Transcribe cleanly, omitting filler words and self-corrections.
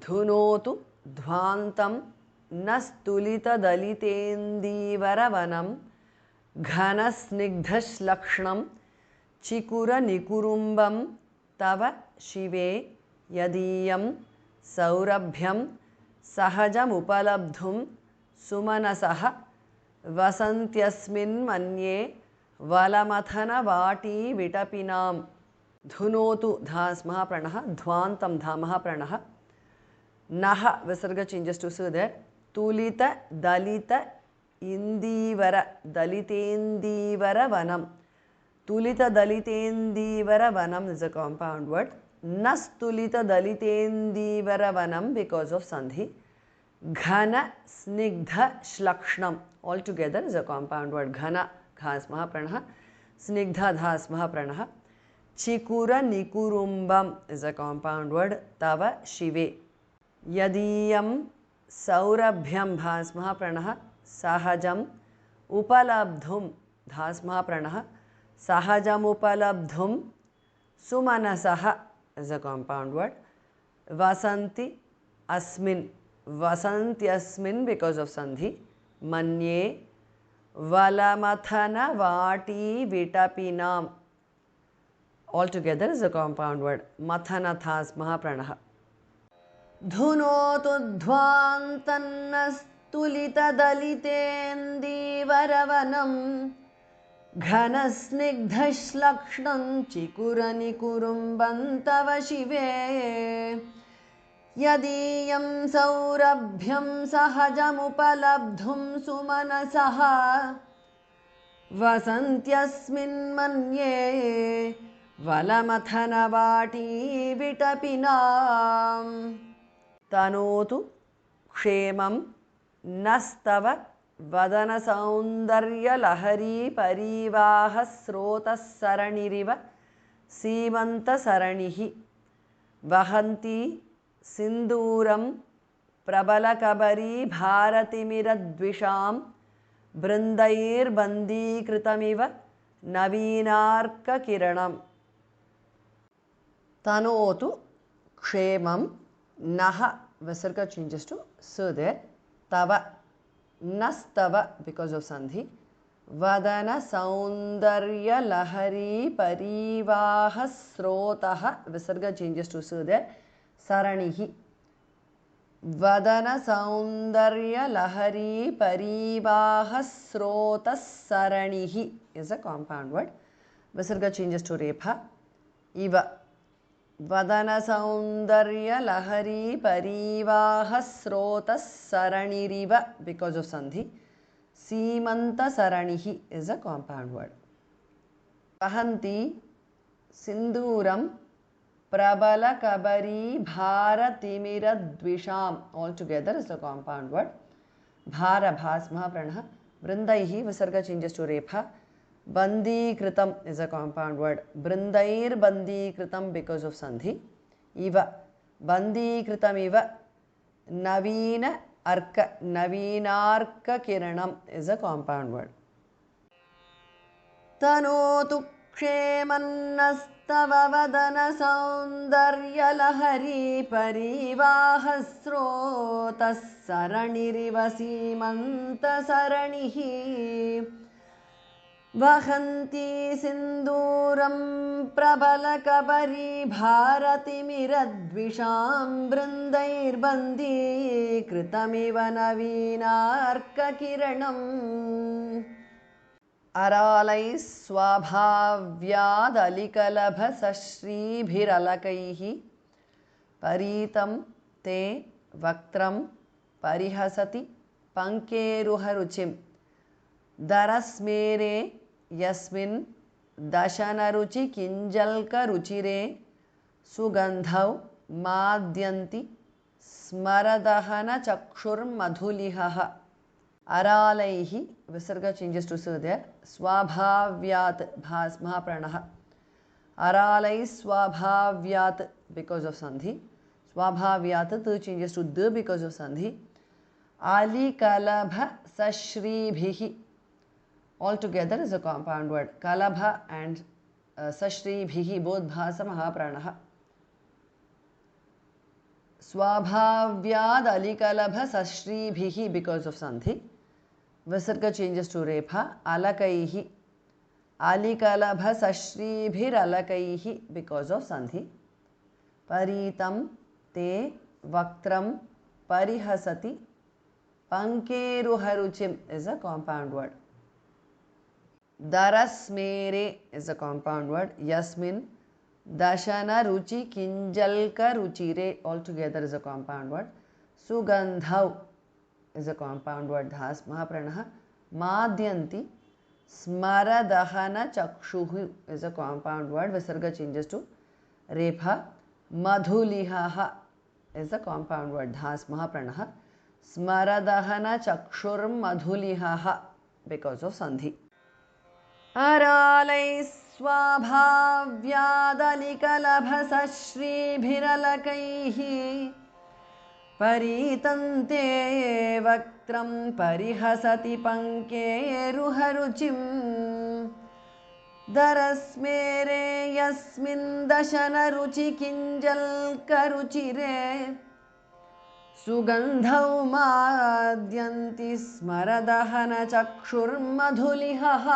धुनोतु ध्वान्तं नस्तुलितदलितेन्दीवरवनं घनस्निग्धश्लक्ष्णं चिकुरनिकुरुम्बं तव शिवे यदीयं सौरभ्यं सहजमुपलब्धुं सुमनसः वसन्त्यस्मिन्मन्ये वलमथनवाटी विटपिनां धुनोतु धास् महाप्रणः ध्वान्तं धा महाप्रणः नः विसर्ग changes to so there tulita dalita indivara dalitendivara vanam tulita dalitendivara vanam is a compound word nastulita dalitendivara vanam because of sandhi ghana snigdha shlakshnam altogether is a compound word ghana khas mahapranah snigdha dhas mahapranah chikura nikurumbam is a compound word tava shive यदीयं सौरभ्यं धास्मः प्रणः सहजम् उपलब्धुं धास्मः प्रणः सहजमुपलब्धुं सुमनसः is a compound word वसन्ति अस्मिन् वसन्त्यस्मिन् because of sandhi मन्ये वलमथनवाटी विटपिनां altogether is a compound word मथनथास्मः प्रणः धुनोतु ध्वान्तन्नस्तुलितदलितेन्दीवरवनं घनस्निग्धश्लक्ष्णं चिकुरनिकुरुम्बं तव शिवे यदीयं सौरभ्यं सहजमुपलब्धुं सुमनसः वसन्त्यस्मिन्मन्ये वलमथनवाटी विटपिनाम् तनोतु क्षेमं नस्तव वदनसौन्दर्यलहरी परिवाहस्रोतस्सरणिरिव सीमन्तसरणिः वहन्ती सिन्दूरं प्रबलकबरी भारतिमिरद्विषां बृन्दैर्बन्दीकृतमिव नवीनार्ककिरणम् तनोतु क्षेमं Naha Visarga changes to so there. Tava Nastava because of Sandhi. Vadana Saundarya Lahari Parivaha Srotaha Visarga changes to so there. Saranihi. Vadana Saundarya Lahari Parivaha Srotas Saranihi is a compound word. Visarga changes to Repha. Iva. Vadana Saundarya Lahari Parivaha Srotas Saraniriva because of Sandhi. Simanta Saranihi is a compound word. Vahanti Sinduram Prabala Kabari Bharatimira Dvisham altogether is a compound word. Bhara Bhas Mahapranha. Vrindaihi Visarga changes to Repha. Bandi Kritam is a compound word. Brindair Bandi Kritam because of Sandhi. Iva Bandi Kritam Iva Navina Arka Navinarka Kiranam is a compound word. Tanotu Kshemannastava Vadana Saundarya Lahari Parivahasrotas Saraniriva Simanta Saranihi Vahanti Sinduram Prabalakabari Bharatimiradvisham Brindair Bandi Kritamiva Navinarka Kiranam Aralai Swabhavyad Alikalabha Sashri Bhiralakaihi Paritam Te Vaktram Parihasati Pankeruharuchim Darasmere Yasmin Dashanaruchi Kinjalka Ruchire Sugandhav Madyanti Smaradahana Chakshur Madhulihaha Aralaihi Visarga changes to so there. Swabhavyat Bhas Mahapranaha. Aralai Swabhavyat because of Sandhi. Swabhavyat tu changes to the because of Sandhi. Ali Kalabha Sashribhihi. Altogether is a compound word. Kalabha and Sashribhihi both Bhasa Mahapranaha. स्वाभाव्यादलिकलभसश्रीभिः because of sandhi. Visarga changes to repha. Alakaihi. Alikalabhasashriphiralakaihi because of sandhi. Paritam te vaktram parihasati. Pankeruharuchim is a compound word. Darasmere is a compound word. Yasmin Dashana ruchi kinjalka ruchire altogether is a compound word. Sugandhav is a compound word. Dhas mahapranah. Madhyanti smaradahana chakshuhu is a compound word. Visarga changes to repha. Madhulihaha is a compound word. Dhas mahapranah. Smaradahana chakshur madhulihaha because of sandhi. Aralai स्वाभाव्यादलिकलभसश्रीभिरलकैहि परीतन्ते वक्त्रं परिहसति पङ्केरुहरुचिं दरस्मेरे यस्मिन् दशनरुचिकिञ्जल्करुचिरे सुगन्धौ माद्यन्ति स्मरदहनचक्षुर्मधुलिहः